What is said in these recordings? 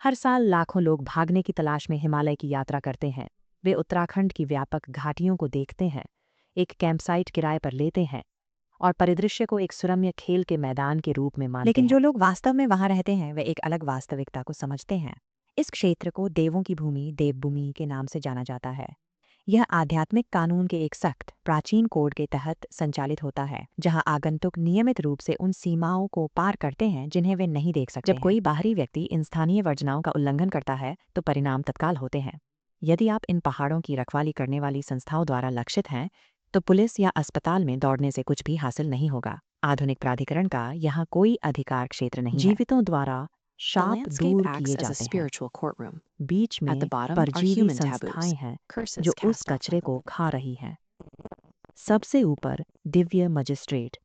हर साल लाखों लोग भागने की तलाश में हिमालय की यात्रा करते हैं। वे उत्तराखंड की व्यापक घाटियों को देखते हैं, एक कैंपसाइट किराए पर लेते हैं और परिदृश्य को एक सुरम्य खेल के मैदान के रूप में मानते लेकिन हैं। जो लोग वास्तव में वहां रहते हैं वे एक अलग वास्तविकता को समझते हैं। इस क्षेत्र को देवों की भूमि, देवभूमि के नाम से जाना जाता है। यह आध्यात्मिक कानून के एक सख्त प्राचीन कोड के तहत संचालित होता है, जहां आगंतुक नियमित रूप से उन सीमाओं को पार करते हैं जिन्हें वे नहीं देख सकते। जब कोई बाहरी व्यक्ति इन स्थानीय वर्जनाओं का उल्लंघन करता है तो परिणाम तत्काल होते हैं। यदि आप इन पहाड़ों की रखवाली करने वाली संस्थाओं द्वारा लक्षित हैं तो पुलिस या अस्पताल में दौड़ने से कुछ भी हासिल नहीं होगा। आधुनिक प्राधिकरण का यहाँ कोई अधिकार क्षेत्र नहीं है। जीवितों द्वारा The शाप landscape दूर acts किए as a जाते हैं। spiritual courtroom. Beach At the में bottom are परजीवी human संस्थाएं taboos, हैं curses जो उस cast on कचरे them. को खा रही हैं। सबसे ऊपर दिव्य मजिस्ट्रेट,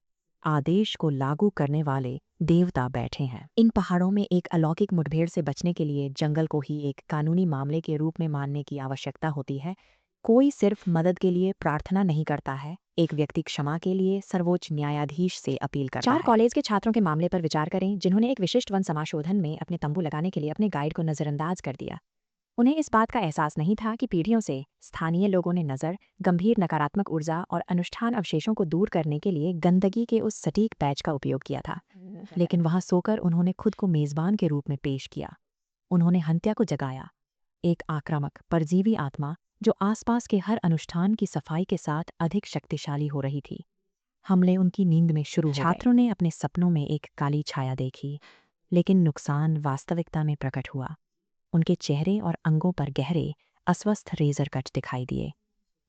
आदेश को लागू करने वाले देवता बैठे हैं। इन पहाड़ों में एक अलौकिक मुठभेड़ से बचने के लिए जंगल को ही एक कानूनी मामले के रूप में मानने की आवश्यकता होती है। कोई सिर्फ मदद के लिए प्रार्थना नहीं करता है, एक व्यक्ति क्षमा के लिए सर्वोच्च न्यायाधीश से अपील करता है। 4 कॉलेज के छात्रों के मामले पर विचार करें जिन्होंने एक विशिष्ट वन समाशोधन में अपने तंबू लगाने के लिए अपने गाइड को नजरअंदाज कर दिया। उन्हें इस बात का एहसास नहीं था कि पीढ़ियों से स्थानीय लोगों ने नज़र, गंभीर नकारात्मक ऊर्जा और अनुष्ठान अवशेषों को दूर करने के लिए गंदगी के उस सटीक पैच का उपयोग किया था। लेकिन वहां सोकर उन्होंने खुद को मेजबान के रूप में पेश किया। उन्होंने हत्या को जगाया, एक आक्रामक परजीवी आत्मा जो आसपास के हर अनुष्ठान की सफाई के साथ अधिक शक्तिशाली हो रही थी। हमले उनकी नींद में शुरू हो गए। छात्रों ने अपने सपनों में एक काली छाया देखी, लेकिन नुकसान वास्तविकता में प्रकट हुआ। उनके चेहरे और अंगों पर गहरे, अस्वस्थ रेजर कट दिखाई दिए,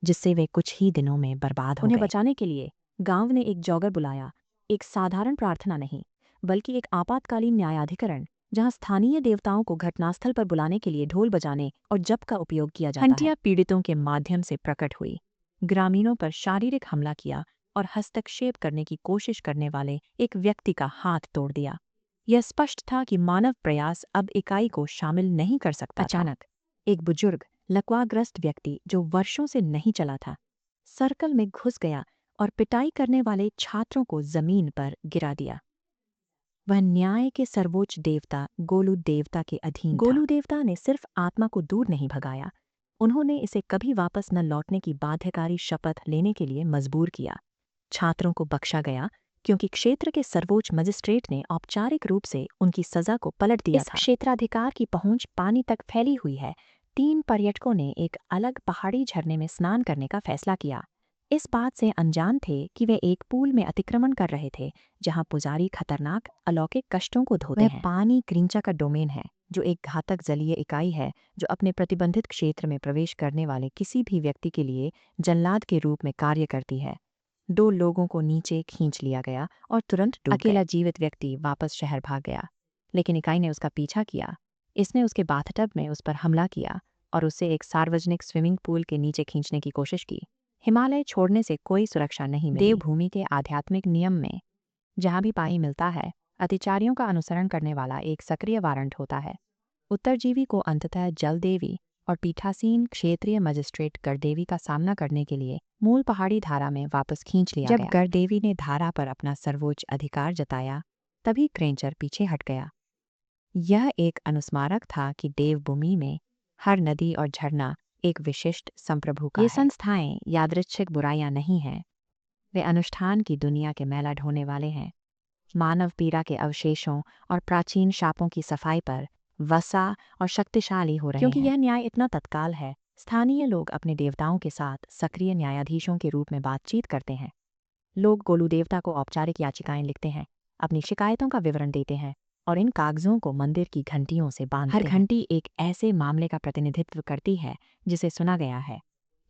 जिससे वे कुछ ही दिनों में बर्बाद हो गए। उन्हें बचाने के लिए गांव ने एक जॉगर बुलाया, एक साधारण प्रार्थना नहीं, बल्कि एक आपातकालीन न्यायाधिकरण, जहां स्थानीय देवताओं को घटनास्थल पर बुलाने के लिए ढोल बजाने और जप का उपयोग किया जाता है। हंटिया पीड़ितों के माध्यम से प्रकट हुई, ग्रामीणों पर शारीरिक हमला किया और हस्तक्षेप करने की कोशिश करने वाले एक व्यक्ति का हाथ तोड़ दिया। यह स्पष्ट था कि मानव प्रयास अब इकाई को शामिल नहीं कर सकता। अचानक एक बुजुर्ग लकवाग्रस्त व्यक्ति जो वर्षों से नहीं चला था, सर्कल में घुस गया और पिटाई करने वाले छात्रों को जमीन पर गिरा दिया। वह न्याय के सर्वोच्च देवता गोलू देवता के अधीन था। गोलू देवता ने सिर्फ आत्मा को दूर नहीं भगाया, उन्होंने इसे कभी वापस न लौटने की बाध्यकारी शपथ लेने के लिए मजबूर किया। छात्रों को बख्शा गया क्योंकि क्षेत्र के सर्वोच्च मजिस्ट्रेट ने औपचारिक रूप से उनकी सजा को पलट दिया था। क्षेत्राधिकार की पहुंच पानी तक फैली हुई है। 3 पर्यटकों ने एक अलग पहाड़ी झरने में स्नान करने का फैसला किया, इस बात से अनजान थे कि वे एक पूल में अतिक्रमण कर रहे थे जहां पुजारी खतरनाक अलौकिक कष्टों को धोते हैं। पानी क्रिंचा का डोमेन है, जो एक घातक जलीय इकाई है जो अपने प्रतिबंधित क्षेत्र में प्रवेश करने वाले किसी भी व्यक्ति के लिए जल्लाद के रूप में कार्य करती है। 2 लोगों को नीचे खींच लिया गया और तुरंत डूब गए। अकेला जीवित व्यक्ति वापस शहर भाग गया, लेकिन इकाई ने उसका पीछा किया। इसने उसके बाथटब में उस पर हमला किया और उसे एक सार्वजनिक स्विमिंग पूल के नीचे खींचने की कोशिश की। हिमालय छोड़ने से कोई सुरक्षा नहीं मिली। देवभूमि के आध्यात्मिक नियम में जहां भी पानी मिलता है, अतिचारियों का अनुसरण करने वाला एक सक्रिय वारंट होता है। उत्तरजीवी को अंततः जलदेवी और पीठासीन क्षेत्रीय मजिस्ट्रेट गढ़देवी का सामना करने के लिए मूल पहाड़ी धारा में वापस खींच लिया गया। जब गढ़देवी ने धारा पर अपना सर्वोच्च अधिकार जताया, तभी क्रेंचर पीछे हट गया। यह एक अनुस्मारक था कि देवभूमि में हर नदी और झरना एक विशिष्ट संप्रभु का है। ये संस्थाएं यादृच्छिक बुराइयां नहीं हैं, वे अनुष्ठान की दुनिया के मैला ढोने वाले हैं। मानव पीड़ा के अवशेषों और प्राचीन शापों की सफाई पर वसा और शक्तिशाली हो रहे हैं। क्योंकि यह न्याय इतना तत्काल है, स्थानीय लोग अपने देवताओं के साथ सक्रिय न्यायाधीशों के रूप में बातचीत करते हैं। लोग गोलू देवता को औपचारिक याचिकाएं लिखते हैं, अपनी शिकायतों का विवरण देते हैं और इन कागजों को मंदिर की घंटियों से बांधते हैं। हर घंटी एक ऐसे मामले का प्रतिनिधित्व करती है जिसे सुना गया है।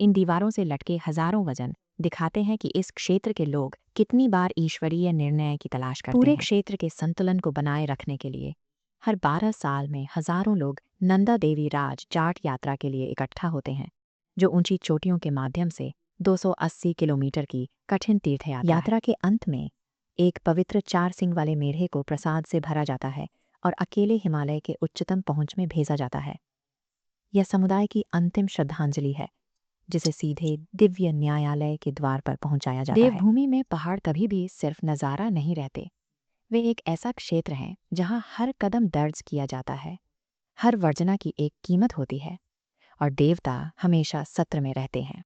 इन दीवारों से लटके हजारों वजन दिखाते हैं कि इस क्षेत्र के लोग कितनी बार ईश्वरीय निर्णय की तलाश करते हैं। पूरे क्षेत्र के संतुलन को बनाए रखने के लिए हर 12 साल में हजारों लोग नंदा देवी राज जाट यात्रा के लिए इकट्ठा होते हैं, जो ऊंची चोटियों के माध्यम से 280 किलोमीटर की कठिन तीर्थ यात्रा के अंत में एक पवित्र 4 सिंग वाले मेढ़े को प्रसाद से भरा जाता है और अकेले हिमालय के उच्चतम पहुंच में भेजा जाता है। यह समुदाय की अंतिम श्रद्धांजलि है, जिसे सीधे दिव्य न्यायालय के द्वार पर पहुंचाया जाता है। देवभूमि में पहाड़ कभी भी सिर्फ नज़ारा नहीं रहते, वे एक ऐसा क्षेत्र है जहां हर कदम दर्ज किया जाता है, हर वर्जना की एक कीमत होती है और देवता हमेशा सत्र में रहते हैं।